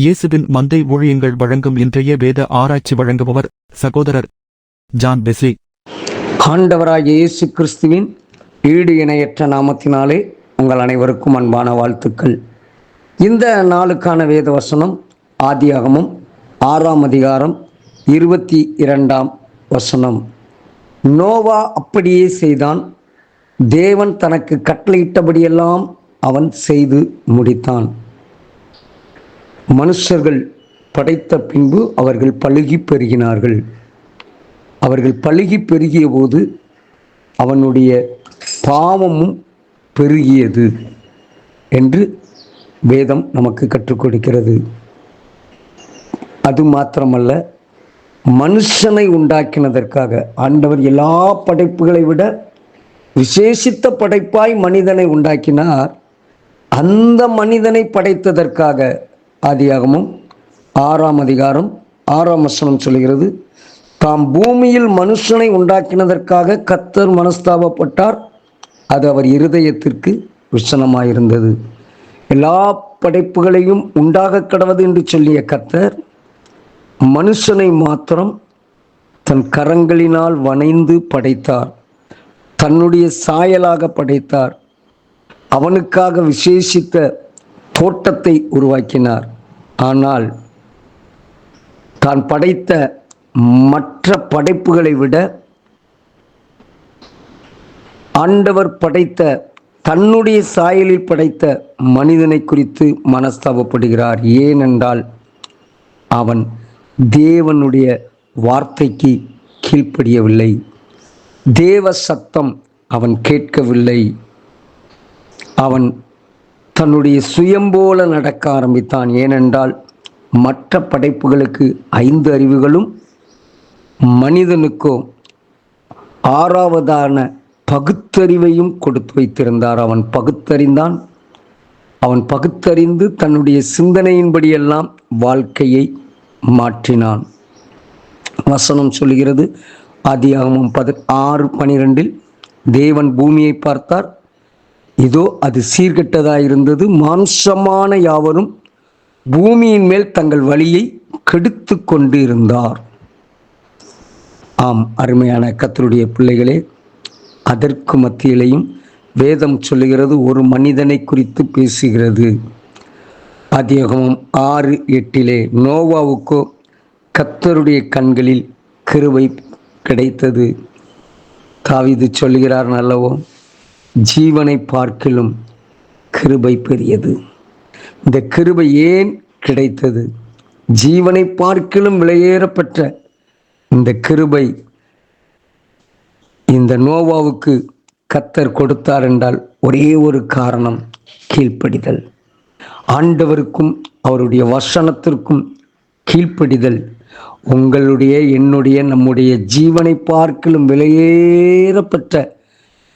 இயேசுவின் மந்தை ஊழியங்கள் வழங்கும் இன்றைய வேத ஆராய்ச்சி வழங்குபவர் சகோதரர் ஜான் வெஸ்லி. ஆண்டவராகிய இயேசு கிறிஸ்துவின் ஈடு இணையற்ற நாமத்தினாலே உங்கள் அனைவருக்கும் அன்பான வாழ்த்துக்கள். இந்த நாளுக்கான வேத வசனம் ஆதியாகமம் 6ஆம் அதிகாரம் 22ஆம் வசனம். நோவா அப்படியே செய்தான், தேவன் தனக்கு கட்டளையிட்டபடியெல்லாம் அவன் செய்து முடித்தான். மனுஷர்கள் படைத்த பின்பு அவர்கள் பலுகி பெருகினார்கள். அவர்கள் பலுகி பெருகிய போது அவனுடைய பாவமும் பெருகியது என்று வேதம் நமக்கு கற்றுக் கொடுக்கிறது. அது மாத்திரமல்ல, மனுஷனை உண்டாக்கினதற்காக ஆண்டவர் எல்லா படைப்புகளை விட விசேஷித்த படைப்பாய் மனிதனை உண்டாக்கினார். அந்த மனிதனை படைத்ததற்காக ஆதியாகமம் 6ஆம் அதிகாரம் 6ஆம் வசனம் சொல்கிறது, தாம் பூமியில் மனுஷனை உண்டாக்கினதற்காக கர்த்தர் மனஸ்தாபப்பட்டார், அது அவர் இருதயத்திற்கு விஷனமாயிருந்தது. எல்லா படைப்புகளையும் உண்டாக கடவது என்று சொல்லிய கர்த்தர் மனுஷனை மாத்திரம் தன் கரங்களினால் வணைந்து படைத்தார். தன்னுடைய சாயலாக படைத்தார். அவனுக்காக விசேஷித்த தோட்டத்தை உருவாக்கினார். ஆனால் தான் படைத்த மற்ற படைப்புகளை விட ஆண்டவர் படைத்த தன்னுடைய சாயலில் படைத்த மனிதனை குறித்து மனஸ்தாபப்படுகிறார். ஏனென்றால் அவன் தேவனுடைய வார்த்தைக்கு கீழ்ப்படியவில்லை. தேவ சத்தம் அவன் கேட்கவில்லை. அவன் தன்னுடைய சுயம்போல நடக்க ஆரம்பித்தான். ஏனென்றால் மற்ற படைப்புகளுக்கு 5 அறிவுகளும் மனிதனுக்கோ 6ஆவதான பகுத்தறிவையும் கொடுத்து வைத்திருந்தார். அவன் பகுத்தறிந்தான். அவன் பகுத்தறிந்து தன்னுடைய சிந்தனையின்படியெல்லாம் வாழ்க்கையை மாற்றினான். வசனம் சொல்கிறது, ஆதியாகமம் 6:12, தேவன் பூமியை பார்த்தார், இதோ அது சீர்கெட்டதாயிருந்தது, மாம்சமான யாவரும் பூமியின் மேல் தங்கள் வழியை கெடுத்து கொண்டு இருந்தார். ஆம், அருமையான கர்த்தருடைய பிள்ளைகளே, அதற்கு மத்தியிலையும் வேதம் சொல்லுகிறது, ஒரு மனிதனை குறித்து பேசுகிறது. ஆதியாகமம் 6:8, நோவாவுக்கோ கர்த்தருடைய கண்களில் கிருபை கிடைத்தது. தாவீது சொல்லுகிறார் அல்லவோ, ஜீவனை பார்க்கிலும் கிருபை பெரியது. இந்த கிருபை ஏன் கிடைத்தது? ஜீவனை பார்க்கிலும் விலையேறப்பெற்ற இந்த கிருபை இந்த நோவாவுக்கு கர்த்தர் கொடுத்தார் என்றால் ஒரே ஒரு காரணம், கீழ்ப்படிதல். ஆண்டவருக்கும் அவருடைய வசனத்திற்கும் கீழ்ப்படிதல் உங்களுடைய, என்னுடைய, நம்முடைய ஜீவனை பார்க்கிலும் விலையேறப்பெற்ற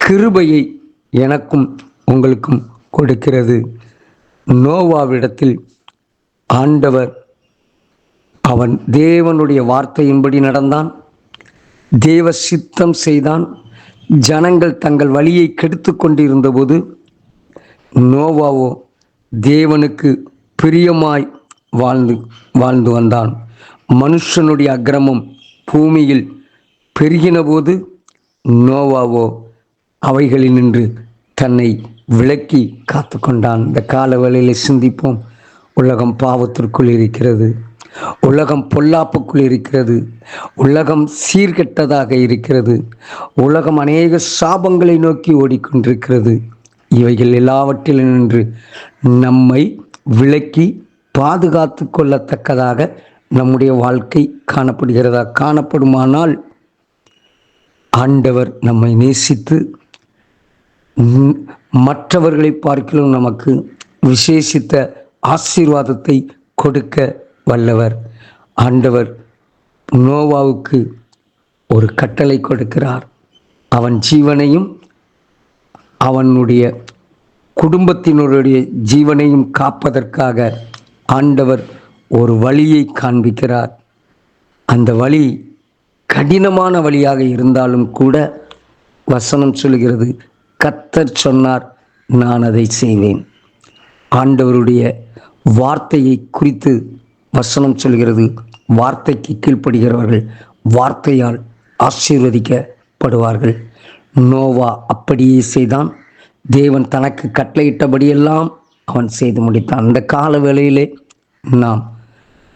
கிருபையை எனக்கும் உங்களுக்கும் கொடுக்கிறது. நோவாவிடத்தில் ஆண்டவர் அவன் தேவனுடைய வார்த்தையின்படி நடந்தான், தேவ சித்தம் செய்தான். ஜனங்கள் தங்கள் வழியை கெடுத்து கொண்டிருந்த போது நோவாவோ தேவனுக்கு பிரியமாய் வாழ்ந்து வந்தான். மனுஷனுடைய அக்கிரமம் பூமியில் பெருகின போது நோவாவோ அவைகளில் நின்று தன்னை விலக்கி காத்து கொண்டான். இந்த கால வேளையில் சிந்திப்போம். உலகம் பாவத்திற்குள் இருக்கிறது. உலகம் பொல்லாப்புக்குள் இருக்கிறது. உலகம் சீர்கெட்டதாக இருக்கிறது. உலகம் அநேக சாபங்களை நோக்கி ஓடிக்கொண்டிருக்கிறது. இவைகள் எல்லாவற்றிலும் நின்று நம்மை விலக்கி பாதுகாத்து கொள்ளத்தக்கதாக நம்முடைய வாழ்க்கை காணப்படுகிறதா? காணப்படுமானால் ஆண்டவர் நம்மை நேசித்து மற்றவர்களை பார்க்கிலும் நமக்கு விசேஷித்த ஆசீர்வாதத்தை கொடுக்க வல்லவர். ஆண்டவர் நோவாவுக்கு ஒரு கட்டளை கொடுக்கிறார். அவன் ஜீவனையும் அவனுடைய குடும்பத்தினருடைய ஜீவனையும் காப்பதற்காக ஆண்டவர் ஒரு வழியை காண்பிக்கிறார். அந்த வழி கடினமான வழியாக இருந்தாலும் கூட வசனம் சொல்கிறது, கர்த்தர் சொன்னார், நான் அதை செய்வேன். ஆண்டவருடைய வார்த்தையை குறித்து வசனம் சொல்கிறது, வார்த்தைக்கு கீழ்ப்படுகிறவர்கள் வார்த்தையால் ஆசீர்வதிக்கப்படுவார்கள். நோவா அப்படியே செய்தான். தேவன் தனக்கு கட்டளையிட்டபடியெல்லாம் அவன் செய்து முடித்தான். இந்த கால வேளையிலே நாம்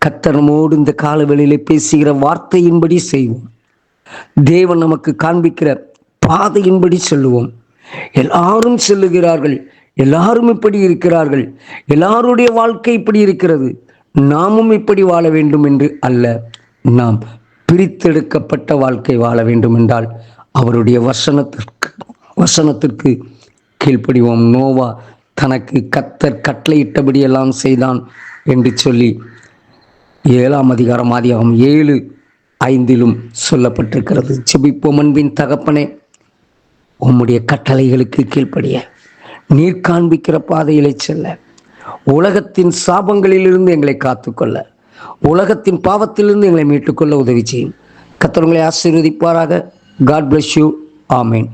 கர்த்தரோடு இந்த கால வேளையிலே பேசுகிற வார்த்தையின்படி செய்வோம். தேவன் நமக்கு காண்பிக்கிற பாதையின்படி சொல்லுவோம். எல்லாரும் சொல்லுகிறார்கள், எல்லாரும் இப்படி இருக்கிறார்கள், எல்லாருடைய வாழ்க்கை இப்படி இருக்கிறது, நாமும் இப்படி வாழ வேண்டும் என்று அல்ல. நாம் பிரித்தெடுக்கப்பட்ட வாழ்க்கை வாழ வேண்டும் என்றால் அவருடைய வசனத்திற்கு கீழ்ப்படிவோம். நோவா தனக்கு கர்த்தர் கட்டளையிட்டபடியெல்லாம் செய்தான் என்று சொல்லி 7ஆம் அதிகாரம் ஆதியாகமம் 7:5 சொல்லப்பட்டிருக்கிறது. செபிப்போம். அன்பின் தகப்பனே, உம்முடைய கட்டளைகளுக்கு கீழ்ப்படிய, நீர் காண்பிக்கிற பாதையிலே செல்ல, உலகத்தின் சாபங்களிலிருந்து எங்களை காத்துக்கொள்ள, உலகத்தின் பாவத்திலிருந்து எங்களை மீட்டுக்கொள்ள உதவி செய்யும். கர்த்தர் உங்களை ஆசீர்வதிப்பாராக. God bless you. ஆமென்.